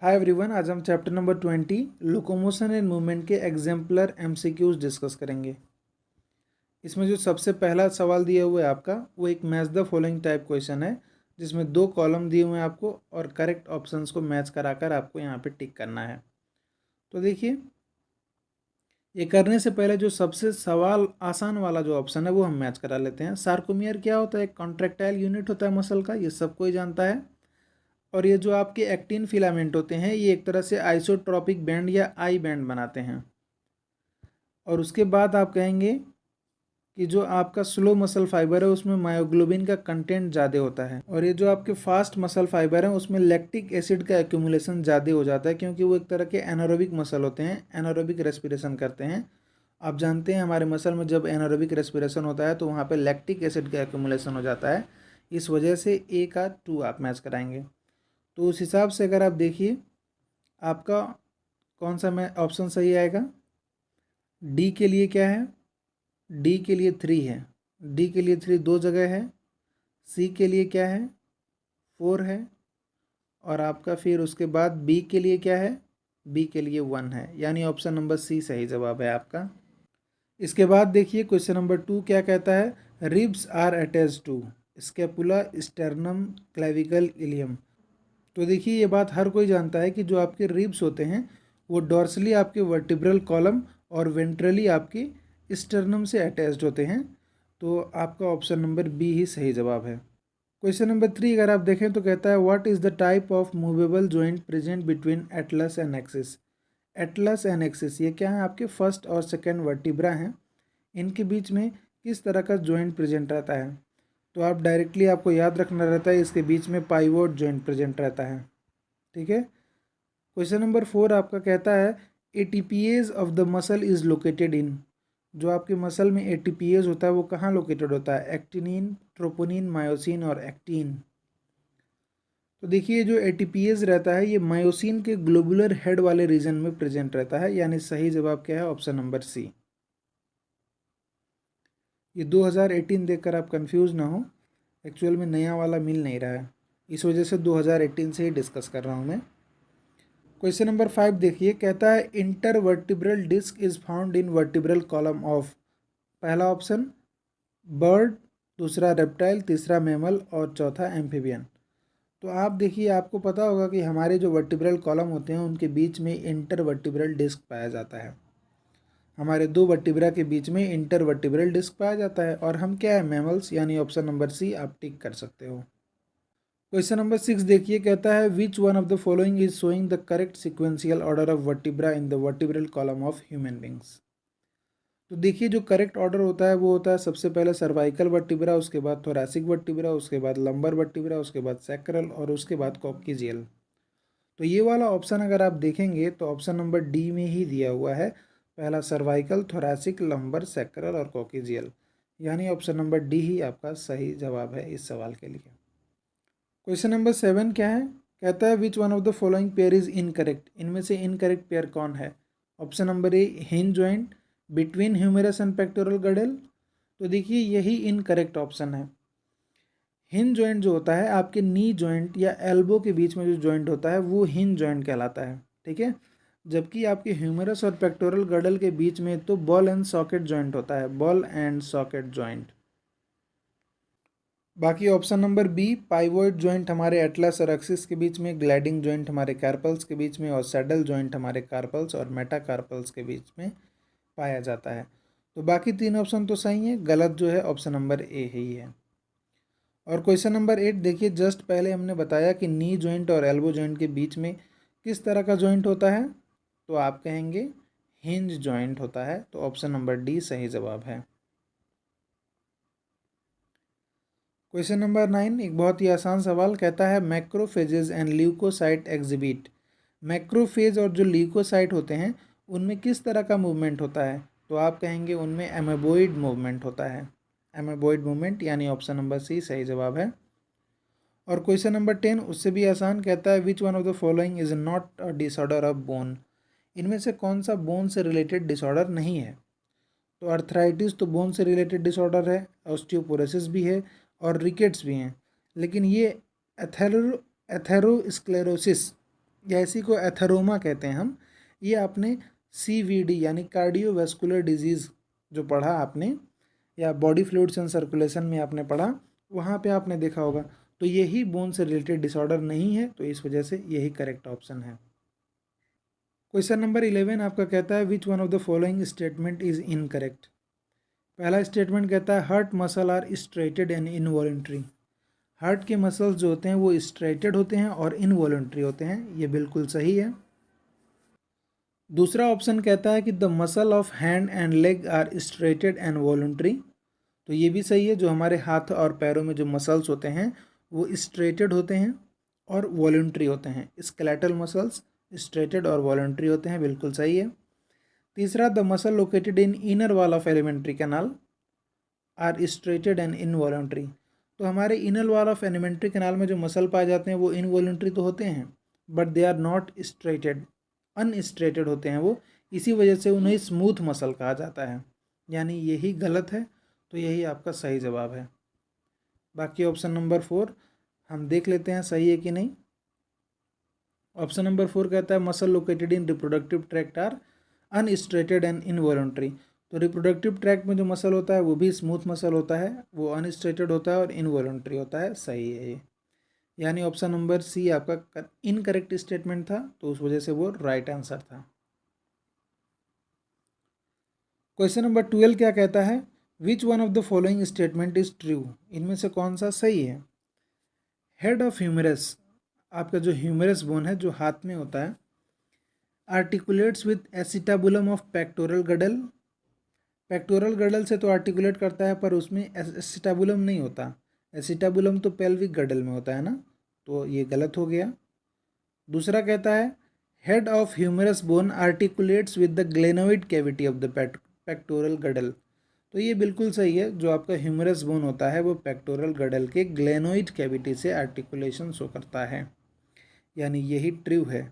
Hi everyone, आज हम chapter number 20 locomotion and movement के एग्जाम्पलर एमसीक्यूज डिस्कस करेंगे। इसमें जो सबसे पहला सवाल दिया हुआ है आपका, वो एक match the following type question है, जिसमें 2 कॉलम दिए हुए हैं आपको और करेक्ट ऑप्शंस को मैच कराकर आपको यहाँ पे टिक करना है। तो देखिए, ये करने से पहले जो सबसे सवाल आसान वाला जो ऑप्शन है वो हम मैच करा लेते हैं। सार्कोमियर क्या होता है? एक कॉन्ट्रैक्टाइल यूनिट होता है मसल का, ये सबको ही जानता है। और ये जो आपके एक्टिन फिलामेंट होते हैं, ये एक तरह से आइसोट्रॉपिक बैंड या आई बैंड बनाते हैं। और उसके बाद आप कहेंगे कि जो आपका स्लो मसल फाइबर है उसमें मायोग्लोबिन का कंटेंट ज़्यादा होता है, और ये जो आपके फास्ट मसल फाइबर हैं उसमें लैक्टिक एसिड का एक्यूमुलेशन ज़्यादा हो जाता है, क्योंकि वो एक तरह के एनारोबिक मसल होते हैं, एनारोबिक रेस्पिरेशन करते हैं। आप जानते हैं हमारे मसल में जब एनारोबिक रेस्पिरेशन होता है तो वहाँ पे लैक्टिक एसिड का एक्यूमुलेशन हो जाता है। इस वजह से ए का 2 आप मैच कराएंगे। तो उस हिसाब से अगर आप देखिए, आपका कौन सा में ऑप्शन सही आएगा? डी के लिए क्या है? डी के लिए 3 है। डी के लिए 3 दो जगह है। सी के लिए क्या है? 4 है। और आपका फिर उसके बाद बी के लिए क्या है? बी के लिए 1 है, यानी ऑप्शन नंबर सी सही जवाब है आपका। इसके बाद देखिए क्वेश्चन नंबर 2 क्या कहता है? Ribs are attach to scapula, sternum, clavicle, ilium. तो देखिए, ये बात हर कोई जानता है कि जो आपके रिब्स होते हैं वो डॉर्सली आपके वर्टिब्रल कॉलम और वेंट्रली आपके स्टर्नम से अटैच्ड होते हैं। तो आपका ऑप्शन नंबर बी ही सही जवाब है। क्वेश्चन नंबर 3 अगर आप देखें तो कहता है what is the type of movable joint present between Atlas and axis. Atlas and axis ये क्या है? आपके फर्स्ट और सेकेंड वर्टिब्रा हैं, इनके बीच में किस तरह का जॉइंट प्रेजेंट रहता है? तो आप डायरेक्टली आपको याद रखना रहता है, इसके बीच में पाइवोट जॉइंट प्रेजेंट रहता है। ठीक है। क्वेश्चन नंबर 4 आपका कहता है ATPase of the muscle is located in. जो आपके मसल में एटीपीएज होता है वो कहाँ लोकेटेड होता है? एक्टिनिन, ट्रोपोनिन, मायोसिन और एक्टिन। तो देखिए, जो एटीपीएज रहता है ये मायोसिन के ग्लोबुलर हेड वाले रीजन में प्रेजेंट रहता है, यानी सही जवाब क्या है? Option number C. ये 2018 देखकर आप कंफ्यूज ना हो, एक्चुअल में नया वाला मिल नहीं रहा है, इस वजह से 2018 से ही डिस्कस कर रहा हूँ मैं। क्वेश्चन नंबर 5 देखिए, कहता है intervertebral disc is found in vertebral column of. पहला ऑप्शन बर्ड, दूसरा रेप्टाइल, तीसरा मैमल और चौथा एम्फीबियन। तो आप देखिए, आपको पता होगा कि हमारे जो वर्टिब्रल कॉलम होते हैं उनके बीच में इंटरवर्टिब्रल डिस्क पाया जाता है। हमारे 2 वर्टिब्रा के बीच में इंटरवर्टिब्रल डिस्क पाया जाता है, और हम क्या है? मैमल्स, यानी ऑप्शन नंबर सी आप टिक कर सकते हो। क्वेश्चन नंबर 6 देखिए, कहता है which one of the following is showing the correct sequential order of vertebra in the vertebral column of human beings. तो देखिए, जो करेक्ट ऑर्डर होता है वो होता है सबसे पहले सर्वाइकल वर्टिब्रा, उसके बाद थोरैसिक वर्टिब्रा, उसके बाद लंबर वर्टिब्रा, उसके बाद सैक्रल और उसके बाद कॉक्सिजियल। तो ये वाला ऑप्शन अगर आप देखेंगे तो ऑप्शन नंबर डी में ही दिया हुआ है, पहला सर्वाइकल, थोरैसिक, लंबर, सैक्रल और कॉक्सिजियल, यानी ऑप्शन नंबर डी ही आपका सही जवाब है इस सवाल के लिए। क्वेश्चन नंबर 7 क्या है? कहता है which one of the following pair is incorrect. इनमें से इनकरेक्ट पेयर कौन है? Option number A hinge joint between humerus and pectoral girdle. तो देखिए, यही इनकरेक्ट ऑप्शन है। हिंज जॉइंट जो होता है आपके नी जॉइंट या एल्बो के बीच में जो जॉइंट होता है वो हिंज जॉइंट कहलाता है। ठीक है। जबकि आपके ह्यूमेरस और पेक्टोरल गडल के बीच में तो बॉल एंड सॉकेट जॉइंट होता है, बॉल एंड सॉकेट जॉइंट। बाकी option number B pivot joint हमारे एटलस और एक्सिस के बीच में, ग्लाइडिंग जॉइंट हमारे कार्पल्स के बीच में और सैडल जॉइंट हमारे कार्पल्स और मेटाकार्पल्स के बीच में पाया जाता है। तो बाकी 3 ऑप्शन तो सही है, गलत जो है ऑप्शन नंबर ए ही है। और क्वेश्चन नंबर 8 देखिए, जस्ट पहले हमने बताया कि नी जॉइंट और एल्बो जॉइंट के बीच में किस तरह का जॉइंट होता है? तो आप कहेंगे हिंज जॉइंट होता है, तो ऑप्शन नंबर डी सही जवाब है। क्वेश्चन नंबर 9 एक बहुत ही आसान सवाल, कहता है macrophages and leucocyte exhibit. Macrophage और जो ल्यूकोसाइट होते हैं उनमें किस तरह का मूवमेंट होता है? तो आप कहेंगे उनमें एमेबोइड मूवमेंट होता है, एमेबोइड मूवमेंट, यानी ऑप्शन नंबर सी सही जवाब है। और क्वेश्चन नंबर 10 उससे भी आसान, कहता है which one of the following is not a disorder of bone. इनमें से कौन सा बोन से रिलेटेड डिसऑर्डर नहीं है? तो अर्थराइटिस तो बोन से रिलेटेड डिसऑर्डर है, ऑस्टियोपोरोसिस भी है और रिकेट्स भी हैं, लेकिन ये एथेरोस्क्लेरोसिस या इसी को एथेरोमा कहते हैं हम। ये आपने CVD यानी कार्डियोवैस्कुलर डिजीज़ जो पढ़ा आपने, या बॉडी फ्लूइड्स एंड सर्कुलेशन में आपने पढ़ा, वहाँ पे आपने देखा होगा। तो यही बोन से रिलेटेड डिसऑर्डर नहीं है, तो इस वजह से यही करेक्ट ऑप्शन है। क्वेश्चन नंबर 11 आपका कहता है which one of the following statement is incorrect. पहला स्टेटमेंट कहता है heart muscle are striated and involuntary. Heart के मसल्स जो होते हैं वो स्ट्रेटेड होते हैं और इनवॉलेंट्री होते हैं, ये बिल्कुल सही है। दूसरा ऑप्शन कहता है कि the muscle of hand and leg are striated and voluntary. तो ये भी सही है, जो हमारे हाथ और पैरों में जो मसल्स होते हैं वो स्ट्रेटेड होते हैं और वॉलेंट्री होते हैं। स्केलेटल मसल्स स्ट्रेटेड और वॉलेंट्री होते हैं, बिल्कुल सही है। तीसरा, the muscle located in inner wall of alimentary canal are striated and involuntary. तो हमारे inner wall of alimentary canal में जो मसल पाए जाते हैं वो इनवॉलेंट्री तो होते हैं, but they are not striated, unstriated होते हैं वो, इसी वजह से उन्हें स्मूथ मसल कहा जाता है। यानी यही गलत है, तो यही आपका सही जवाब है। बाकी ऑप्शन नंबर 4 हम देख लेते हैं सही है कि नहीं। ऑप्शन नंबर 4 कहता है muscle located in reproductive tract are unstriated and involuntary. तो रिप्रोडक्टिव ट्रैक्ट में जो मसल होता है वो भी स्मूथ मसल होता है, वो अनस्ट्रेटेड होता है और इनवॉलेंट्री होता है, सही है ये। यानी ऑप्शन नंबर सी आपका इनकरेक्ट स्टेटमेंट था, तो उस वजह से वो राइट आंसर था। क्वेश्चन नंबर 12 क्या कहता है which one of the following statement is true. इनमें से कौन सा सही है। हेड ऑफ ह्यूमरस, आपका जो ह्यूमरस बोन है जो हाथ में होता है, articulates with acetabulum of pectoral girdle. Pectoral girdle से तो आर्टिकुलेट करता है, पर उसमें एसिटाबुलम नहीं होता। एसिटाबुलम तो पेल्विक गडल में होता है ना, तो ये गलत हो गया। दूसरा कहता है head of humerus bone articulates with the glenoid cavity of the pectoral girdle. तो ये बिल्कुल सही है, जो आपका ह्यूमरस बोन होता है वो पेक्टोरल गडल के ग्लेनोइड कैविटी से आर्टिकुलेशन शो करता है, यानी यही ट्रू है।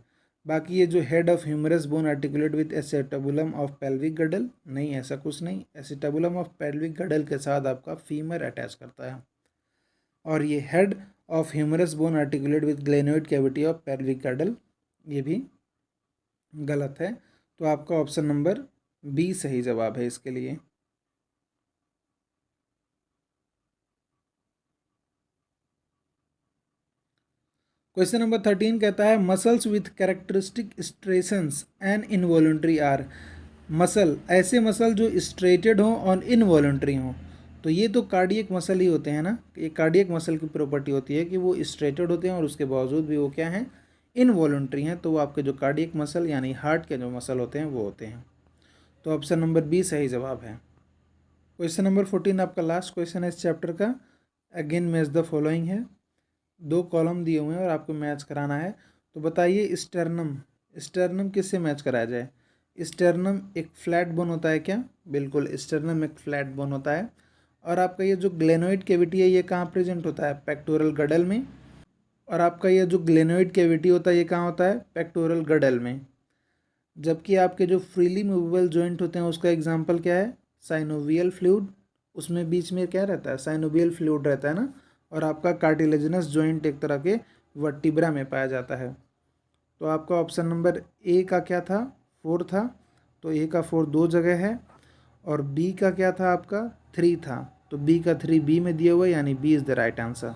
बाकी ये जो head of humerus bone articulate with acetabulum of pelvic girdle, नहीं, ऐसा कुछ नहीं। एसिटाबुलम ऑफ पेल्विक गडल के साथ आपका फीमर अटैच करता है। और ये head of humerus bone articulate with glenoid cavity of pelvic girdle, ये भी गलत है। तो आपका ऑप्शन नंबर बी सही जवाब है इसके लिए। क्वेश्चन नंबर 13 कहता है muscles with characteristic striations and involuntary are. Muscle, ऐसे मसल जो स्ट्रेटेड हों और इनवॉलेंट्री हों। तो ये तो कार्डियक मसल ही होते हैं ना, ये कार्डियक मसल की प्रॉपर्टी होती है कि वो स्ट्रेटेड होते हैं और उसके बावजूद भी वो क्या हैं, इनवॉलेंट्री हैं। तो वो आपके जो कार्डियक मसल यानी हार्ट के जो मसल होते हैं वो होते हैं। तो ऑप्शन नंबर बी सही जवाब है। क्वेश्चन नंबर 14 आपका लास्ट क्वेश्चन है इस चैप्टर का। अगेन मैच द फॉलोइंग है, 2 कॉलम दिए हुए हैं और आपको मैच कराना है। तो बताइए स्टर्नम, स्टर्नम किससे मैच कराया जाए। स्टर्नम एक फ्लैट बोन होता है क्या, बिल्कुल स्टर्नम एक फ्लैट बोन होता है। और आपका ये जो ग्लेनोइड कैविटी है ये कहाँ प्रेजेंट होता है, पेक्टोरल गडल में। और आपका ये जो ग्लेनोइड कैविटी होता है ये कहाँ होता है, पेक्टोरल गडल में। जबकि आपके जो फ्रीली मूवेबल जॉइंट होते हैं उसका एग्जांपल क्या है, साइनोवियल फ्लूइड, उसमें बीच में क्या रहता है, साइनोवियल फ्लूइड रहता है ना। और आपका कार्टिलेजिनस जॉइंट एक तरह के वर्टिब्रा में पाया जाता है। तो आपका ऑप्शन नंबर ए का क्या था, 4 था। तो ए का 4 2 जगह है, और बी का क्या था आपका 3 था। तो बी का 3 बी में दिया हुआ है, यानी B is the right answer.